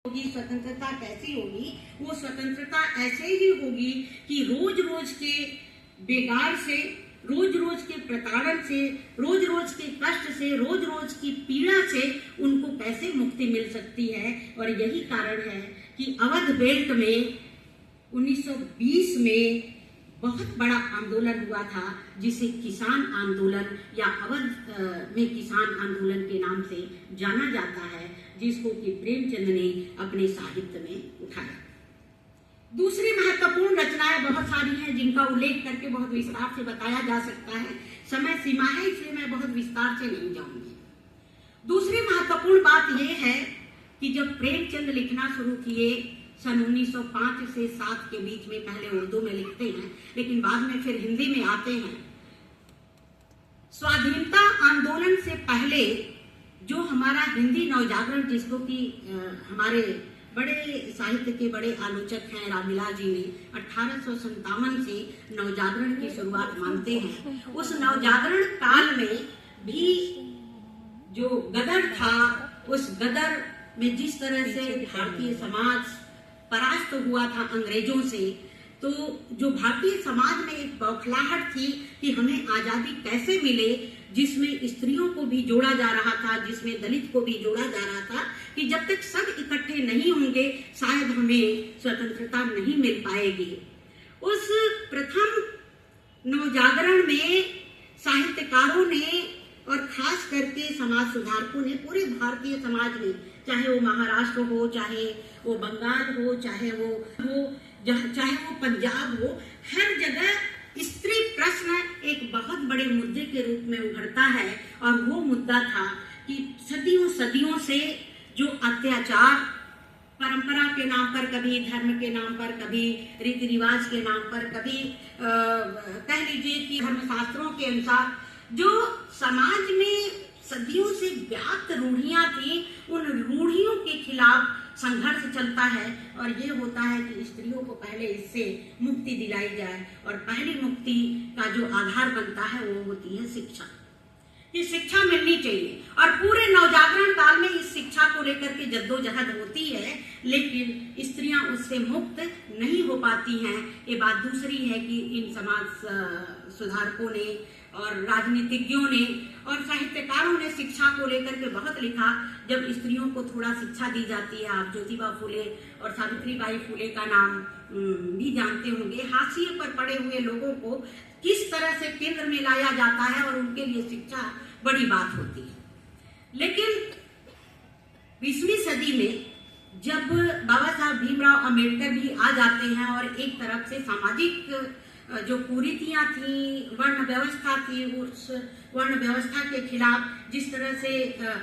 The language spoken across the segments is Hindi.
होगी, स्वतंत्रता कैसी होगी? वो स्वतंत्रता ऐसे ही होगी कि रोज रोज के बेगार से, रोज रोज के प्रताड़न से, रोज रोज के कष्ट से, रोज रोज की पीड़ा से उनको कैसे मुक्ति मिल सकती है। और यही कारण है कि अवध बेल्ट में 1920 में बहुत बड़ा आंदोलन हुआ था, जिसे किसान आंदोलन या अवध में किसान आंदोलन के नाम से जाना जाता है, जिसको कि प्रेमचंद ने अपने साहित्य में उठाया। दूसरी महत्वपूर्ण रचनाएं बहुत सारी हैं, जिनका उल्लेख करके बहुत विस्तार से बताया जा सकता है। समय सीमा है, इसलिए मैं बहुत विस्तार से नहीं जाऊंगी। दूसरी महत्वपूर्ण बात यह है कि जब प्रेमचंद लिखना शुरू किए सन 1905 से 7 के बीच में, पहले उर्दू में लिखते हैं लेकिन बाद में फिर हिंदी में आते हैं। स्वाधीनता आंदोलन से पहले जो हमारा हिंदी नवजागरण, जिसको कि हमारे बड़े साहित्य के बड़े आलोचक हैं रामविलास जी ने 1857 से नवजागरण की शुरुआत मानते हैं। उस नवजागरण काल में भी जो गदर था, उस गदर में जिस तरह से भारतीय समाज परास्त हुआ था अंग्रेजों से, तो जो भारतीय समाज में एक बौखलाहट थी कि हमें आजादी कैसे मिले, जिसमें स्त्रियों को भी जोड़ा जा रहा था, जिसमें दलित को भी जोड़ा जा रहा था, कि जब तक सब इकट्ठे नहीं होंगे शायद हमें स्वतंत्रता नहीं मिल पाएगी। उस प्रथम नवजागरण में साहित्यकारों ने और खास करके समाज सुधारकों ने पूरे भारतीय समाज में, चाहे वो महाराष्ट्र हो, चाहे वो बंगाल हो, चाहे वो पंजाब हो, हर जगह स्त्री प्रश्न एक बहुत बड़े मुद्दे के रूप में उभरता है। और वो मुद्दा था कि सदियों सदियों से जो अत्याचार परंपरा के नाम पर, कभी धर्म के नाम पर, कभी रीति रिवाज के नाम पर, कभी कह लीजिए कि धर्मशास्त्रों के अनुसार जो समाज में सदियों से व्याप्त रूढ़ियां थी, उन रूढ़ियों के खिलाफ संघर्ष चलता है। और ये होता है कि स्त्रियों को पहले इससे मुक्ति दिलाई जाए, और पहली मुक्ति का जो आधार बनता है वो होती है शिक्षा। ये शिक्षा मिलनी चाहिए, और पूरे नवजागरण काल में इस शिक्षा को लेकर के जद्दोजहद होती है, लेकिन स्त्रियां उससे मुक्त नहीं हो पाती हैं। ये बात दूसरी है कि इन समाज सुधारकों ने और राजनीतिज्ञों ने और साहित्यकारों ने शिक्षा को लेकर के बहुत लिखा। जब स्त्रियों को थोड़ा शिक्षा दी जाती है, आप ज्योतिबा फुले और सावित्रीबाई फुले का नाम भी जानते होंगे, हाशिए पर पड़े हुए लोगों को किस तरह से केंद्र में लाया जाता है और उनके लिए शिक्षा बड़ी बात होती है। लेकिन 20वीं सदी में जब बाबा साहब भीमराव अंबेडकर भी आ जाते हैं और एक तरफ से सामाजिक जो कुरीतियां थी, वर्ण व्यवस्था थी, उस वर्ण व्यवस्था के खिलाफ जिस तरह से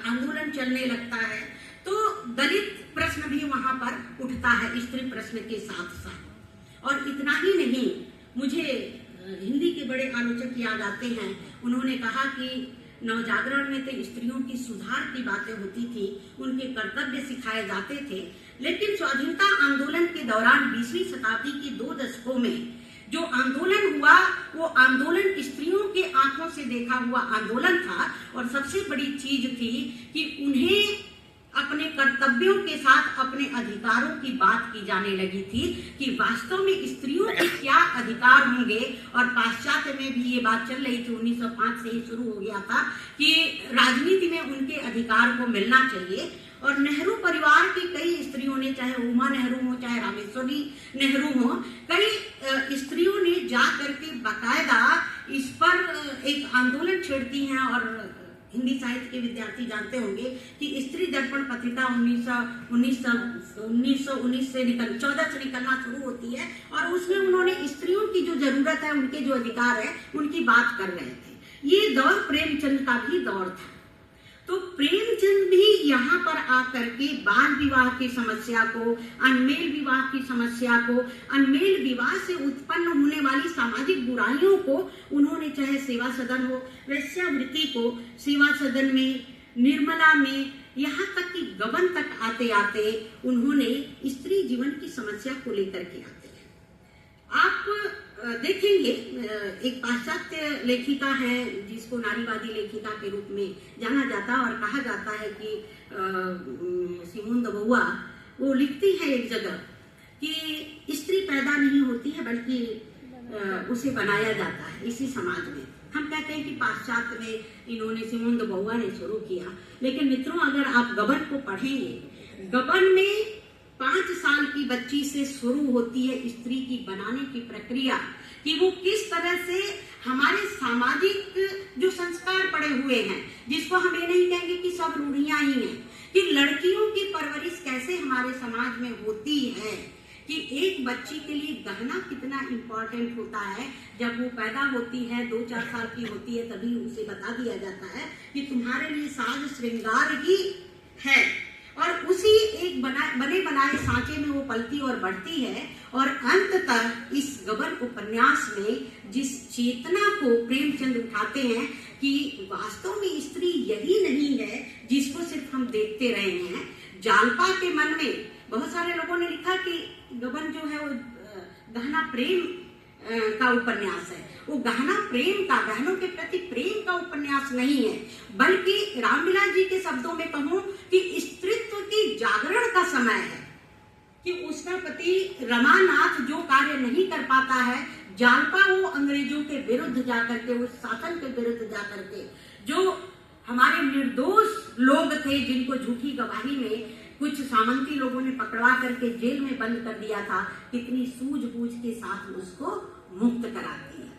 आंदोलन चलने लगता है, तो दलित प्रश्न भी वहां पर उठता है स्त्री प्रश्न के साथ साथ। और इतना ही नहीं, मुझे हिंदी के बड़े आलोचक याद आते हैं, उन्होंने कहा कि नवजागरण में तो स्त्रियों की सुधार की बातें होती थी, उनके कर्तव्य सिखाए जाते थे, लेकिन स्वाधीनता आंदोलन के दौरान 20वीं शताब्दी के 2 दशकों में जो आंदोलन हुआ, वो आंदोलन स्त्रियों के आंखों से देखा हुआ आंदोलन था। और सबसे बड़ी चीज थी कि उन्हें अपने कर्तव्यों के साथ अपने अधिकारों की बात की जाने लगी थी कि वास्तव में स्त्रियों के क्या अधिकार होंगे। और पाश्चात्य में भी ये बात चल रही थी, 1905 से ही शुरू हो गया था कि राजनीति में उनके अधिकार को मिलना चाहिए। और नेहरू परिवार की कई स्त्रियों ने, चाहे उमा नेहरू हो, चाहे रामेश्वरी नेहरू हो, कई स्त्रियों ने जा करके बाकायदा इस पर एक आंदोलन छेड़ती हैं। और हिंदी साहित्य के विद्यार्थी जानते होंगे कि स्त्री दर्पण पत्रिका 1919 से 14 से निकलना शुरू होती है, और उसमें उन्होंने स्त्रियों की जो जरूरत है, उनके जो अधिकार है, उनकी बात कर रहे थे। ये दौर प्रेमचंद का भी दौर था। तो प्रेमचंद भी यहाँ पर आकर के बाल विवाह की समस्या को, अनमेल विवाह की समस्या को, अनमेल विवाह से उत्पन्न होने वाली सामाजिक बुराइयों को उन्होंने, चाहे सेवा सदन हो, वेश्यावृत्ति को सेवा सदन में, निर्मला में, यहाँ तक कि गबन तक आते आते उन्होंने स्त्री जीवन की समस्या को लेकर के आते हैं। आप देखेंगे, एक पाश्चात्य लेखिका है जिसको नारीवादी लेखिका के रूप में जाना जाता है और कहा जाता है कि सिमोन द बोवा वो लिखती है एक जगह कि स्त्री पैदा नहीं होती है बल्कि उसे बनाया जाता है इसी समाज में। हम कहते हैं कि पाश्चात्य में इन्होंने सिमोन द बोवा ने शुरू किया, लेकिन मित्रों अगर आप गबन को पढ़ेंगे, गबन में 5 साल की बच्ची से शुरू होती है स्त्री की बनाने की प्रक्रिया, कि वो किस तरह से हमारे सामाजिक जो संस्कार पड़े हुए हैं, जिसको हम ये नहीं कहेंगे कि सब रूढ़ियां ही हैं, कि लड़कियों की परवरिश कैसे हमारे समाज में होती है, कि एक बच्ची के लिए गहना कितना इम्पोर्टेंट होता है। जब वो पैदा होती है 2-4 साल की होती है तभी उसे बता दिया जाता है कि तुम्हारे लिए साज श्रृंगार ही है, और उसी एक बने बनाए सांचे में वो पलती और बढ़ती है। और अंततः इस गबन उपन्यास में जिस चेतना को प्रेमचंद उठाते हैं कि वास्तव में स्त्री यही नहीं है जिसको सिर्फ हम देखते रहे हैं। जालपा के मन में बहुत सारे लोगों ने लिखा कि गबन जो है वो गहना प्रेम का उपन्यास है। वो गहना प्रेम का, गहनों के प्रति प्रेम का उपन्यास नहीं है, बल्कि रामविलास जी के शब्दों में कहूं कि स्त्रीत्व की जागरण का समय है, कि उसका पति रमानाथ जो कार्य नहीं कर पाता है, जालपा वो अंग्रेजों के विरुद्ध जाकर के, उस शासन के विरुद्ध जाकर के, जो हमारे निर्दोष लोग थे जिनको झूठी गवाही में कुछ सामंती लोगों ने पकड़वा करके जेल में बंद कर दिया था, कितनी सूझबूझ के साथ उसको मुक्त कराती है।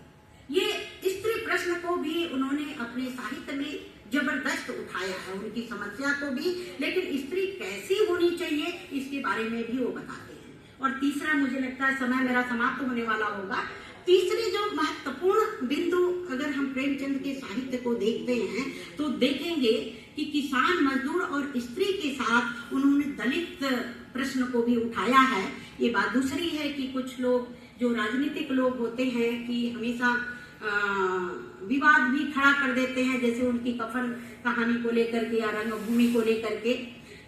ये स्त्री प्रश्न को भी उन्होंने अपने साहित्य में जबरदस्त उठाया है, उनकी समस्या को भी, लेकिन स्त्री कैसी होनी चाहिए इसके बारे में भी वो बताते हैं। और तीसरा, मुझे लगता है समय मेरा समाप्त होने वाला होगा, तीसरी जो महत्वपूर्ण बिंदु अगर हम प्रेमचंद के साहित्य को देखते हैं तो देखेंगे कि किसान, मजदूर और स्त्री के साथ उन्होंने दलित प्रश्न को भी उठाया है। ये बात दूसरी है कि कुछ लोग जो राजनीतिक लोग होते हैं कि हमेशा विवाद भी खड़ा कर देते हैं, जैसे उनकी कफन कहानी को लेकर के या रंगभूमि को लेकर के,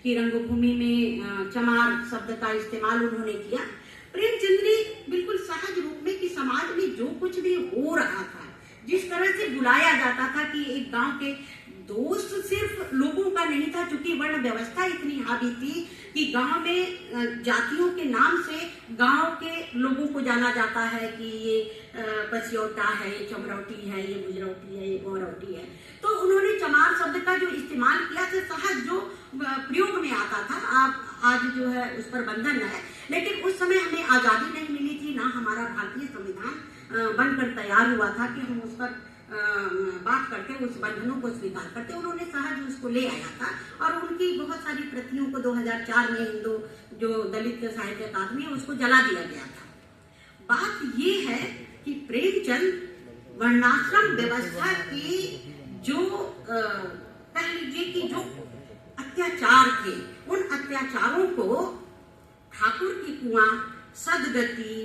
कि रंगभूमि में चमार शब्द का इस्तेमाल उन्होंने किया। प्रेमचंद ने बिल्कुल सहज रूप में कि समाज में जो कुछ भी हो रहा था, जिस तरह से बुलाया जाता था कि एक गांव के दोस्त सिर्फ लोगों का नहीं था, चूंकि वर्ण व्यवस्था इतनी हावी थी कि गांव में जातियों के नाम से गांव के लोगों को जाना जाता है कि ये पसियौटा है, ये चमरौटी है, ये गुजरौटी है, ये गौरौटी है। तो उन्होंने चमार शब्द का जो इस्तेमाल किया था, सहज जो प्रयोग में आता था, आप आज जो है उस पर बंधन है, लेकिन उस समय हमें आजादी नहीं मिली थी, ना हमारा भारतीय संविधान बनकर तैयार हुआ था कि हम उस पर बात करते, उस बंधनों को स्वीकार करते। उन्होंने सहज उसको ले आया था और उनकी बहुत सारी प्रतियों को 2004 में हिंदू जो दलित साहित्य अकादमी है उसको जला दिया गया था। बात ये है कि प्रेमचंद वर्णाश्रम व्यवस्था की जो कह लीजिए कि जो अत्याचार थे, उन अत्याचारों को ठाकुर की कुआं, सदगति,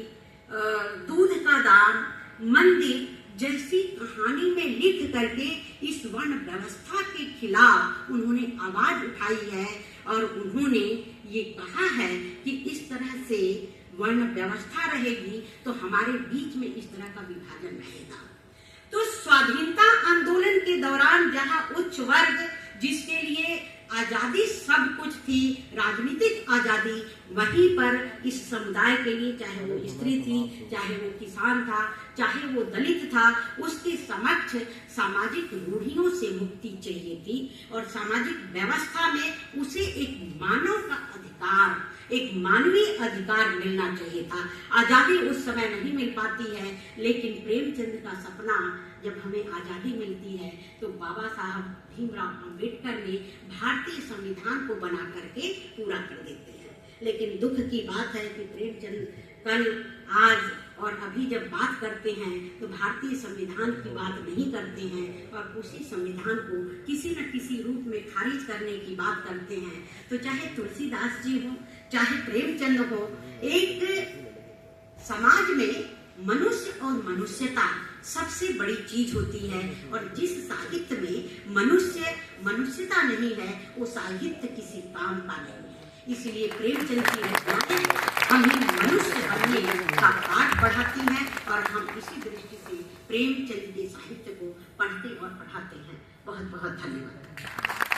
दूध का दाम, मंदिर जैसी कहानी में लिख करके इस वर्ण व्यवस्था के खिलाफ उन्होंने आवाज उठाई है और उन्होंने ये कहा है कि इस तरह से वर्ण व्यवस्था रहेगी तो हमारे बीच में इस तरह का विभाजन रहेगा। तो स्वाधीनता आंदोलन के दौरान जहां उच्च वर्ग जिसके लिए आजादी सब कुछ थी, राजनीतिक आजादी, वहीं पर इस समुदाय के लिए, चाहे वो स्त्री थी, चाहे वो किसान था, चाहे वो दलित था, उसके समक्ष सामाजिक रूढ़ियों से मुक्ति चाहिए थी और सामाजिक व्यवस्था में उसे एक मानव का अधिकार, एक मानवीय अधिकार मिलना चाहिए था। आजादी उस समय नहीं मिल पाती है, लेकिन प्रेमचंद का सपना जब हमें आजादी मिलती है तो बाबा साहब भीमराव अंबेडकर ने भारतीय संविधान को बना करके पूरा कर देते हैं। लेकिन दुख की बात है कि प्रेमचंद कल, आज और अभी जब बात करते हैं तो भारतीय संविधान की बात नहीं करते हैं और उसी संविधान को किसी न किसी रूप में खारिज करने की बात करते हैं। तो चाहे तुलसीदास जी हो, चाहे प्रेमचंद हो, एक समाज में मनुष्य और मनुष्यता सबसे बड़ी चीज होती है और जिस साहित्य में मनुष्यता नहीं है वो साहित्य किसी काम का नहीं है। इसलिए प्रेमचंद की रचनाएं हमें मनुष्य बनने का पाठ पढ़ाती हैं और हम इसी दृष्टि से प्रेमचंद के साहित्य को पढ़ते और पढ़ाते हैं। बहुत बहुत धन्यवाद।